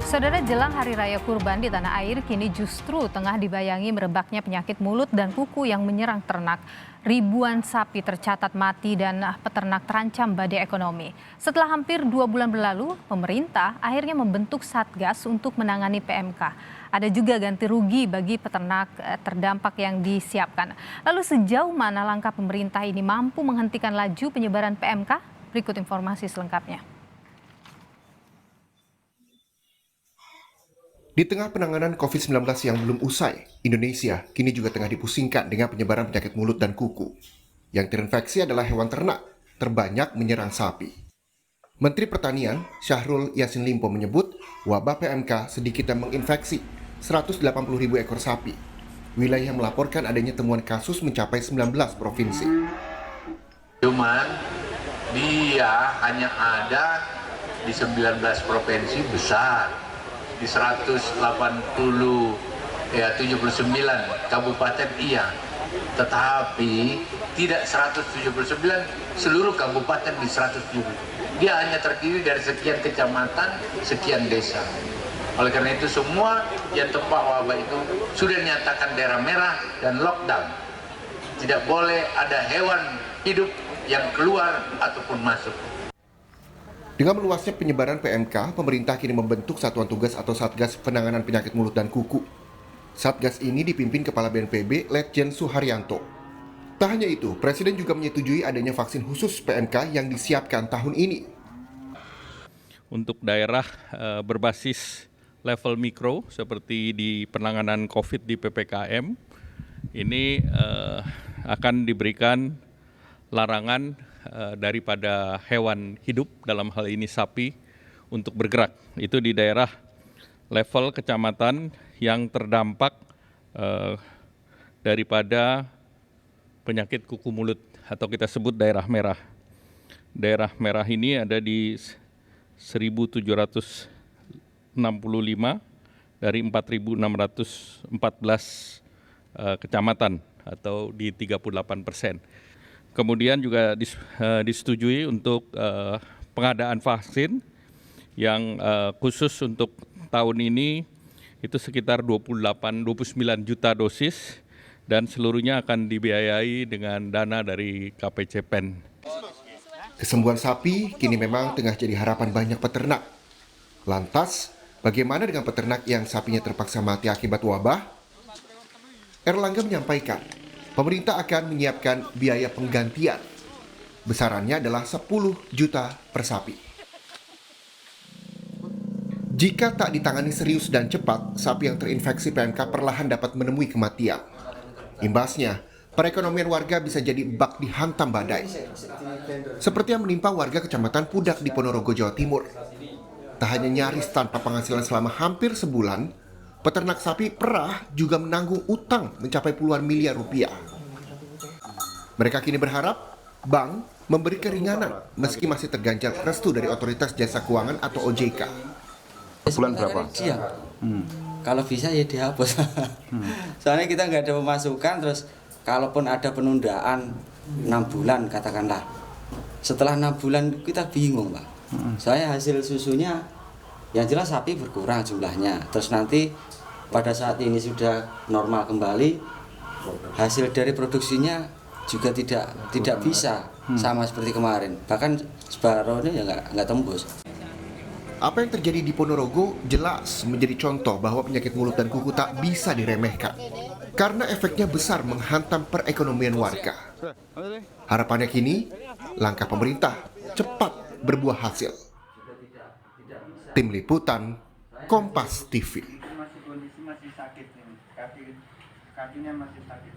Saudara, jelang Hari Raya Kurban di tanah air kini justru tengah dibayangi merebaknya penyakit mulut dan kuku yang menyerang ternak. Ribuan sapi tercatat mati dan peternak terancam badai ekonomi. Setelah hampir 2 bulan berlalu, pemerintah akhirnya membentuk Satgas untuk menangani PMK. Ada juga ganti rugi bagi peternak terdampak yang disiapkan. Lalu sejauh mana langkah pemerintah ini mampu menghentikan laju penyebaran PMK? Berikut informasi selengkapnya. Di tengah penanganan COVID-19 yang belum usai, Indonesia kini juga tengah dipusingkan dengan penyebaran penyakit mulut dan kuku. Yang terinfeksi adalah hewan ternak, terbanyak menyerang sapi. Menteri Pertanian, Syahrul Yassin Limpo menyebut wabah PMK sedikitnya menginfeksi 180.000 ekor sapi. Wilayah yang melaporkan adanya temuan kasus mencapai 19 provinsi. Cuman dia hanya ada di 19 provinsi besar. Di 79 kabupaten iya, tetapi tidak 179 seluruh kabupaten di 170. Dia hanya terdiri dari sekian kecamatan, sekian desa. Oleh karena itu semua yang tempat wabah itu sudah dinyatakan daerah merah dan lockdown. Tidak boleh ada hewan hidup yang keluar ataupun masuk. Dengan meluasnya penyebaran PMK, pemerintah kini membentuk Satuan Tugas atau Satgas Penanganan Penyakit Mulut dan Kuku. Satgas ini dipimpin Kepala BNPB, Letjen Suharyanto. Tak hanya itu, Presiden juga menyetujui adanya vaksin khusus PMK yang disiapkan tahun ini. Untuk daerah berbasis level mikro, seperti di penanganan COVID di PPKM, ini akan diberikan larangan daripada hewan hidup, dalam hal ini sapi, untuk bergerak. Itu di daerah level kecamatan yang terdampak daripada penyakit kuku mulut atau kita sebut daerah merah. Daerah merah ini ada di 1.765 dari 4.614 kecamatan atau di 38%. Kemudian juga disetujui untuk pengadaan vaksin yang khusus untuk tahun ini itu sekitar 29 juta dosis dan seluruhnya akan dibiayai dengan dana dari KPCPEN. Kesembuhan sapi kini memang tengah jadi harapan banyak peternak. Lantas, bagaimana dengan peternak yang sapinya terpaksa mati akibat wabah? Erlangga menyampaikan, pemerintah akan menyiapkan biaya penggantian. Besarannya adalah 10 juta per sapi. Jika tak ditangani serius dan cepat, sapi yang terinfeksi PMK perlahan dapat menemui kematian. Imbasnya, perekonomian warga bisa jadi bak dihantam badai. Seperti yang menimpa warga Kecamatan Pudak di Ponorogo, Jawa Timur. Tak hanya nyaris tanpa penghasilan selama hampir sebulan, peternak sapi perah juga menanggung utang mencapai puluhan miliar rupiah. Mereka kini berharap bank memberi keringanan meski masih terganjal restu dari Otoritas Jasa Keuangan atau OJK. Bulan berapa? Kalau bisa ya dihapus. Soalnya kita nggak ada pemasukan, terus kalaupun ada penundaan 6 bulan katakanlah. Setelah 6 bulan kita bingung, Pak. Soalnya hasil susunya yang jelas sapi berkurang jumlahnya. Terus nanti pada saat ini sudah normal kembali, hasil dari produksinya juga tidak bisa sama seperti kemarin. Bahkan separuhnya ya nggak tembus. Apa yang terjadi di Ponorogo jelas menjadi contoh bahwa penyakit mulut dan kuku tak bisa diremehkan. Karena efeknya besar menghantam perekonomian warga. Harapannya kini, langkah pemerintah cepat berbuah hasil. Tim Liputan, Kompas TV. Kondisi masih sakit ini, kakinya masih sakit.